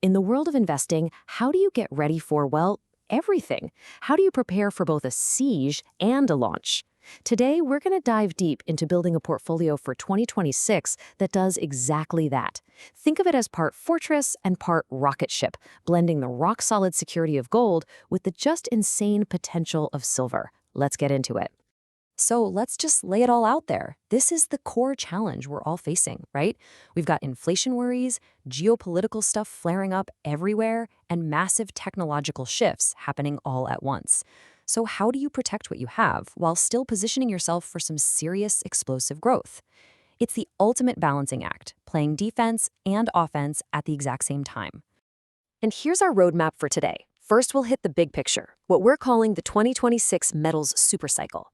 In the world of investing, how do you get ready for, well, everything? How do you prepare for both a siege and a launch? Today, we're going to dive deep into building a portfolio for 2026 that does exactly that. Think of it as part fortress and part rocket ship, blending the rock-solid security of gold with the just insane potential of silver. Let's get into it. So let's just lay it all out there. This is the core challenge we're all facing, right? We've got inflation worries, geopolitical stuff flaring up everywhere, and massive technological shifts happening all at once. So how do you protect what you have while still positioning yourself for some serious explosive growth? It's the ultimate balancing act, playing defense and offense at the exact same time. And here's our roadmap for today. First, we'll hit the big picture, what we're calling the 2026 metals supercycle.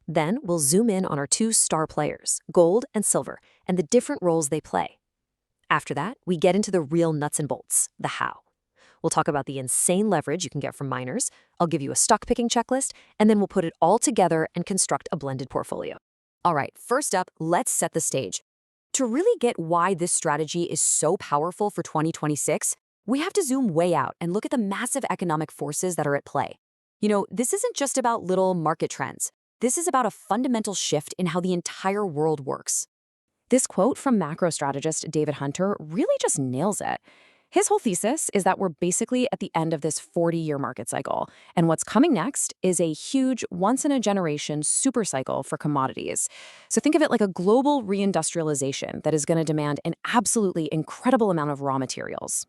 Then we'll zoom in on our two star players, gold and silver, and the different roles they play. After that, we get into the real nuts and bolts, the how. We'll talk about the insane leverage you can get from miners, I'll give you a stock picking checklist, and then we'll put it all together and construct a blended portfolio. All right, first up, let's set the stage. To really get why this strategy is so powerful for 2026, we have to zoom way out and look at the massive economic forces that are at play. This isn't just about little market trends. This is about a fundamental shift in how the entire world works. This quote from macro strategist David Hunter really just nails it. His whole thesis is that we're basically at the end of this 40-year market cycle, and what's coming next is a huge, once-in-a-generation super cycle for commodities. So think of it like a global reindustrialization that is going to demand an absolutely incredible amount of raw materials.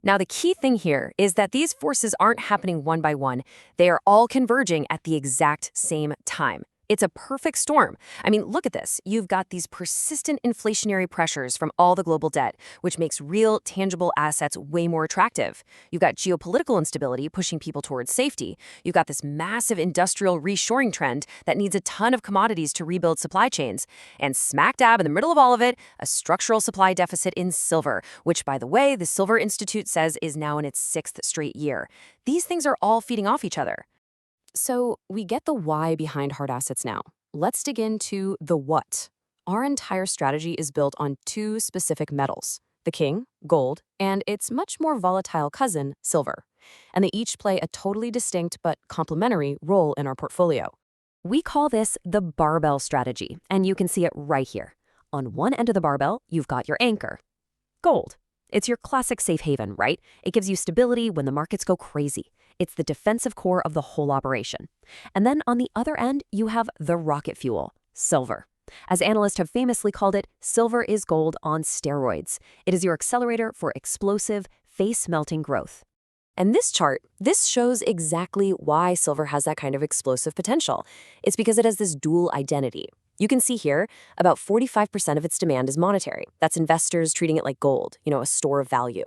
Now, the key thing here is that these forces aren't happening one by one. They are all converging at the exact same time. It's a perfect storm. I mean, look at this. You've got these persistent inflationary pressures from all the global debt, which makes real, tangible assets way more attractive. You've got geopolitical instability pushing people towards safety. You've got this massive industrial reshoring trend that needs a ton of commodities to rebuild supply chains. And smack dab in the middle of all of it, a structural supply deficit in silver, which, by the way, the Silver Institute says is now in its 6th straight year. These things are all feeding off each other. So we get the why behind hard assets now. Let's dig into the what. Our entire strategy is built on two specific metals, the king, gold, and its much more volatile cousin, silver. And they each play a totally distinct but complementary role in our portfolio. We call this the barbell strategy, and you can see it right here. On one end of the barbell, you've got your anchor, gold. It's your classic safe haven, right? It gives you stability when the markets go crazy. It's the defensive core of the whole operation. And then on the other end, you have the rocket fuel, silver. As analysts have famously called it, silver is gold on steroids. It is your accelerator for explosive, face-melting growth. And this chart, this shows exactly why silver has that kind of explosive potential. It's because it has this dual identity. You can see here, about 45% of its demand is monetary. That's investors treating it like gold, a store of value.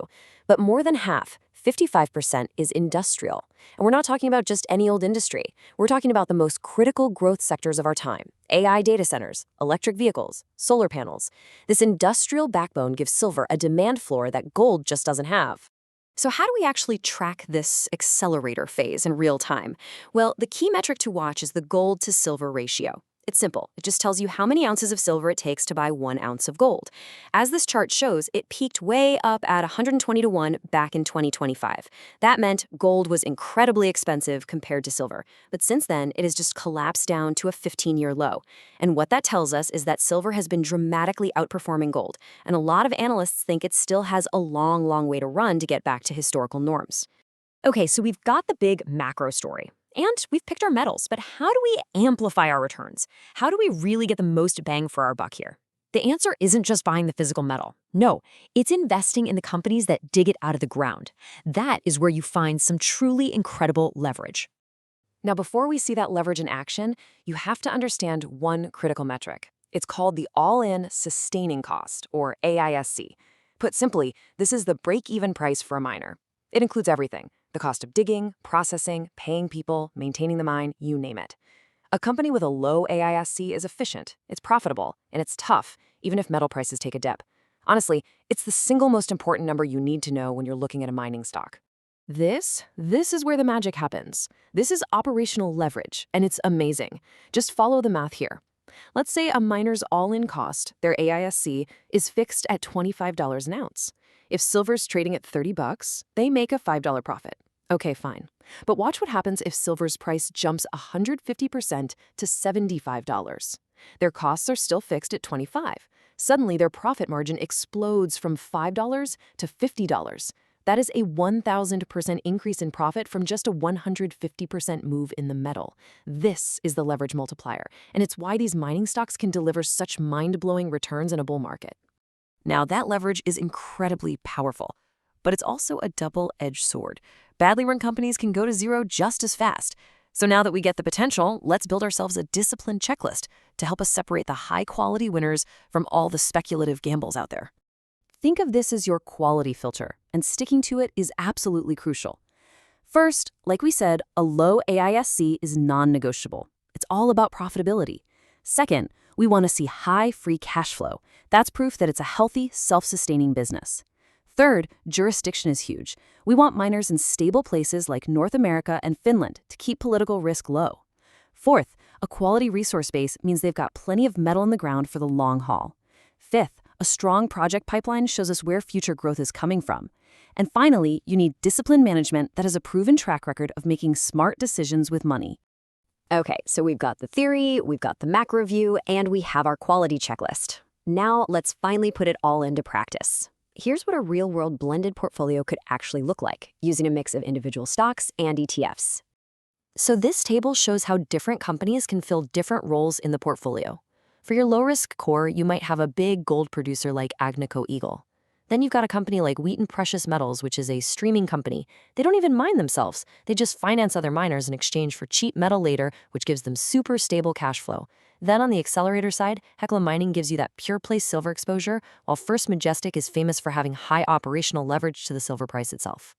But more than half, 55%, is industrial. And we're not talking about just any old industry. We're talking about the most critical growth sectors of our time: AI data centers, electric vehicles, solar panels. This industrial backbone gives silver a demand floor that gold just doesn't have. So how do we actually track this accelerator phase in real time? Well, the key metric to watch is the gold to silver ratio. It's simple. It just tells you how many ounces of silver it takes to buy 1 ounce of gold. As this chart shows, it peaked way up at 120 to 1 back in 2025. That meant gold was incredibly expensive compared to silver. But since then, it has just collapsed down to a 15-year low. And what that tells us is that silver has been dramatically outperforming gold. And a lot of analysts think it still has a long, long way to run to get back to historical norms. Okay, so we've got the big macro story. And we've picked our metals, but how do we amplify our returns? How do we really get the most bang for our buck here? The answer isn't just buying the physical metal. No, it's investing in the companies that dig it out of the ground. That is where you find some truly incredible leverage. Now, before we see that leverage in action, you have to understand one critical metric. It's called the all-in sustaining cost, or AISC. Put simply, this is the break-even price for a miner. It includes everything: the cost of digging, processing, paying people, maintaining the mine, you name it. A company with a low AISC is efficient, it's profitable, and it's tough, even if metal prices take a dip. Honestly, it's the single most important number you need to know when you're looking at a mining stock. This is where the magic happens. This is operational leverage, and it's amazing. Just follow the math here. Let's say a miner's all-in cost, their AISC, is fixed at $25 an ounce. If silver's trading at 30 bucks, they make a $5 profit. Okay, fine. But watch what happens if silver's price jumps 150% to $75. Their costs are still fixed at 25. Suddenly, their profit margin explodes from $5 to $50. That is a 1,000% increase in profit from just a 150% move in the metal. This is the leverage multiplier, and it's why these mining stocks can deliver such mind-blowing returns in a bull market. Now, that leverage is incredibly powerful, but it's also a double-edged sword. Badly run companies can go to zero just as fast. So now that we get the potential, let's build ourselves a disciplined checklist to help us separate the high-quality winners from all the speculative gambles out there. Think of this as your quality filter, and sticking to it is absolutely crucial. First, like we said, a low AISC is non-negotiable. It's all about profitability. Second, we want to see high free cash flow. That's proof that it's a healthy, self-sustaining business. Third, jurisdiction is huge. We want miners in stable places like North America and Finland to keep political risk low. Fourth, a quality resource base means they've got plenty of metal in the ground for the long haul. Fifth, a strong project pipeline shows us where future growth is coming from. And finally, you need disciplined management that has a proven track record of making smart decisions with money. Okay, so we've got the theory, we've got the macro view, and we have our quality checklist. Now let's finally put it all into practice. Here's what a real-world blended portfolio could actually look like, using a mix of individual stocks and ETFs. So this table shows how different companies can fill different roles in the portfolio. For your low-risk core, you might have a big gold producer like Agnico Eagle. Then you've got a company like Wheaton Precious Metals, which is a streaming company. They don't even mine themselves. They just finance other miners in exchange for cheap metal later, which gives them super stable cash flow. Then on the accelerator side, Hecla Mining gives you that pure-play silver exposure, while First Majestic is famous for having high operational leverage to the silver price itself.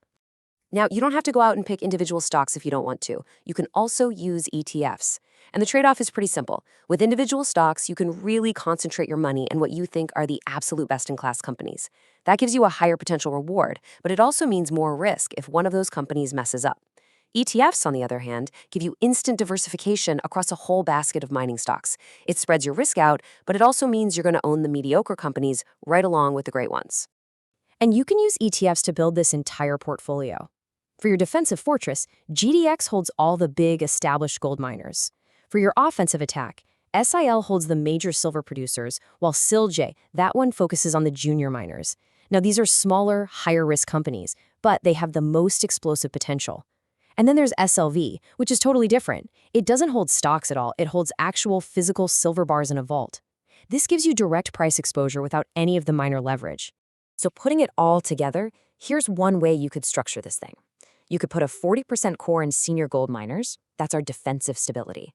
Now, you don't have to go out and pick individual stocks if you don't want to. You can also use ETFs. And the trade-off is pretty simple. With individual stocks, you can really concentrate your money in what you think are the absolute best-in-class companies. That gives you a higher potential reward, but it also means more risk if one of those companies messes up. ETFs, on the other hand, give you instant diversification across a whole basket of mining stocks. It spreads your risk out, but it also means you're going to own the mediocre companies right along with the great ones. And you can use ETFs to build this entire portfolio. For your defensive fortress, GDX holds all the big, established gold miners. For your offensive attack, SIL holds the major silver producers, while SILJ, that one focuses on the junior miners. Now, these are smaller, higher-risk companies, but they have the most explosive potential. And then there's SLV, which is totally different. It doesn't hold stocks at all. It holds actual physical silver bars in a vault. This gives you direct price exposure without any of the miner leverage. So putting it all together, here's one way you could structure this thing. You could put a 40% core in senior gold miners. That's our defensive stability.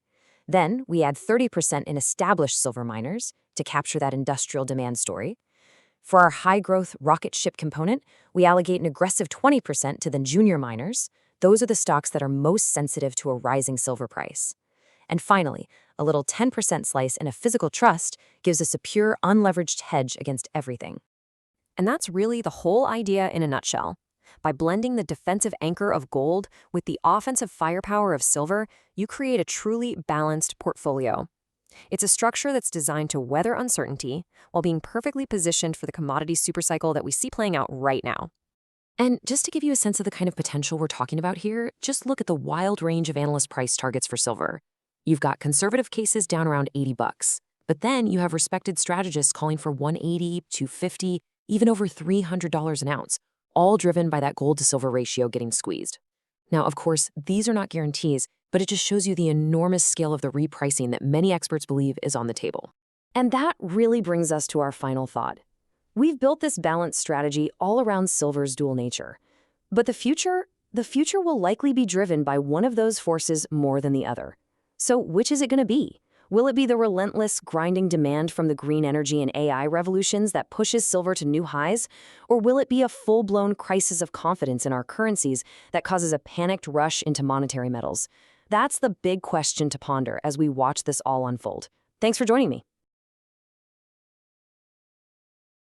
Then we add 30% in established silver miners to capture that industrial demand story. For our high-growth rocket ship component, we allocate an aggressive 20% to the junior miners. Those are the stocks that are most sensitive to a rising silver price. And finally, a little 10% slice in a physical trust gives us a pure, unleveraged hedge against everything. And that's really the whole idea in a nutshell. By blending the defensive anchor of gold with the offensive firepower of silver, you create a truly balanced portfolio. It's a structure that's designed to weather uncertainty while being perfectly positioned for the commodity supercycle that we see playing out right now. And just to give you a sense of the kind of potential we're talking about here, just look at the wild range of analyst price targets for silver. You've got conservative cases down around 80 bucks, but then you have respected strategists calling for 180, 250, even over $300 an ounce, all driven by that gold to silver ratio getting squeezed. Now, of course, these are not guarantees, but it just shows you the enormous scale of the repricing that many experts believe is on the table. And that really brings us to our final thought. We've built this balanced strategy all around silver's dual nature. But the future will likely be driven by one of those forces more than the other. So which is it going to be? Will it be the relentless, grinding demand from the green energy and AI revolutions that pushes silver to new highs? Or will it be a full-blown crisis of confidence in our currencies that causes a panicked rush into monetary metals? That's the big question to ponder as we watch this all unfold. Thanks for joining me.